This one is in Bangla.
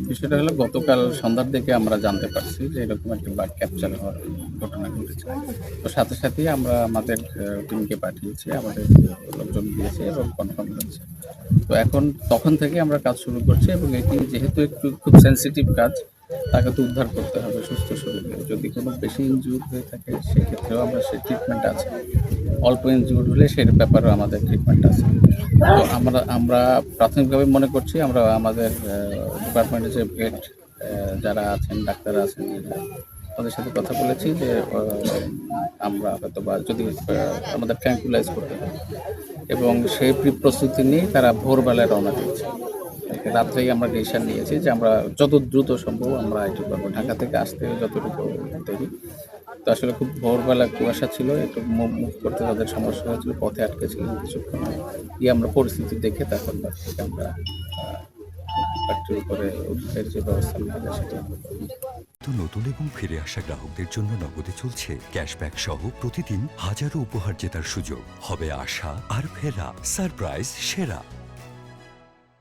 বিষয়টা হলো গতকাল সন্ধ্যার দিকে আমরা জানতে পারছি যে এরকম একটা বাঘ ক্যাপচার হওয়ার ঘটনা ঘটেছে। তো সাথে সাথেই আমরা আমাদের টিমকে পাঠিয়েছি, আমাদের লোকজন গিয়েছে এবং কনফার্ম হয়েছে। তো এখন তখন থেকে আমরা কাজ শুরু করছি এবং এটি যেহেতু একটু খুব সেনসিটিভ কাজ, তাকে তো উদ্ধার করতে হবে সুস্থ শরীরে। যদি কোনো বেশি ইনজিউরড হয়ে থাকে সেক্ষেত্রেও আমরা সেই ট্রিটমেন্ট আছে। অল্প ইনজিউরড হলে সেই ব্যাপারেও আমাদের ট্রিটমেন্ট আছে। তো আমরা প্রাথমিকভাবে মনে করছি আমরা আমাদের ডিপার্টমেন্টে যে ভেট যারা আছেন, ডাক্তার আছেন, তাদের সাথে কথা বলেছি যে আমরা হয়তোবা যদি আমাদের ট্র্যাঙ্কুলাইজ করতে হয় এবং সেই প্রস্তুতি নিয়ে তারা ভোরবেলায় রওনা দিয়েছে। কালকে রাত্রেই আমরা ডিসিশন নিয়েছি যে আমরা যত দ্রুত সম্ভব আমরা এটি করবো। ঢাকা থেকে আসতে যতটুকু দেরি, তো আসলে খুব ভোরবেলা কুয়াশা ছিল, একটু মুভ করতে তাদের সমস্যা হয়েছিল, পথে আটকে ছিলেন কিছুক্ষণ। আমরা পরিস্থিতি দেখে তখন থেকে আমরা ফ্যাক্টরির উপরে উদ্ধারের যে ব্যবস্থা নেওয়া যায় সেটা আমরা করি। তো নতুন এবং ফিরে আসা গ্রাহকদের জন্য নগদে চলছে ক্যাশব্যাক সহ প্রতিদিন হাজারো উপহার জেতার সুযোগ। হবে আশা আর ফেরা, সারপ্রাইজ সেরা।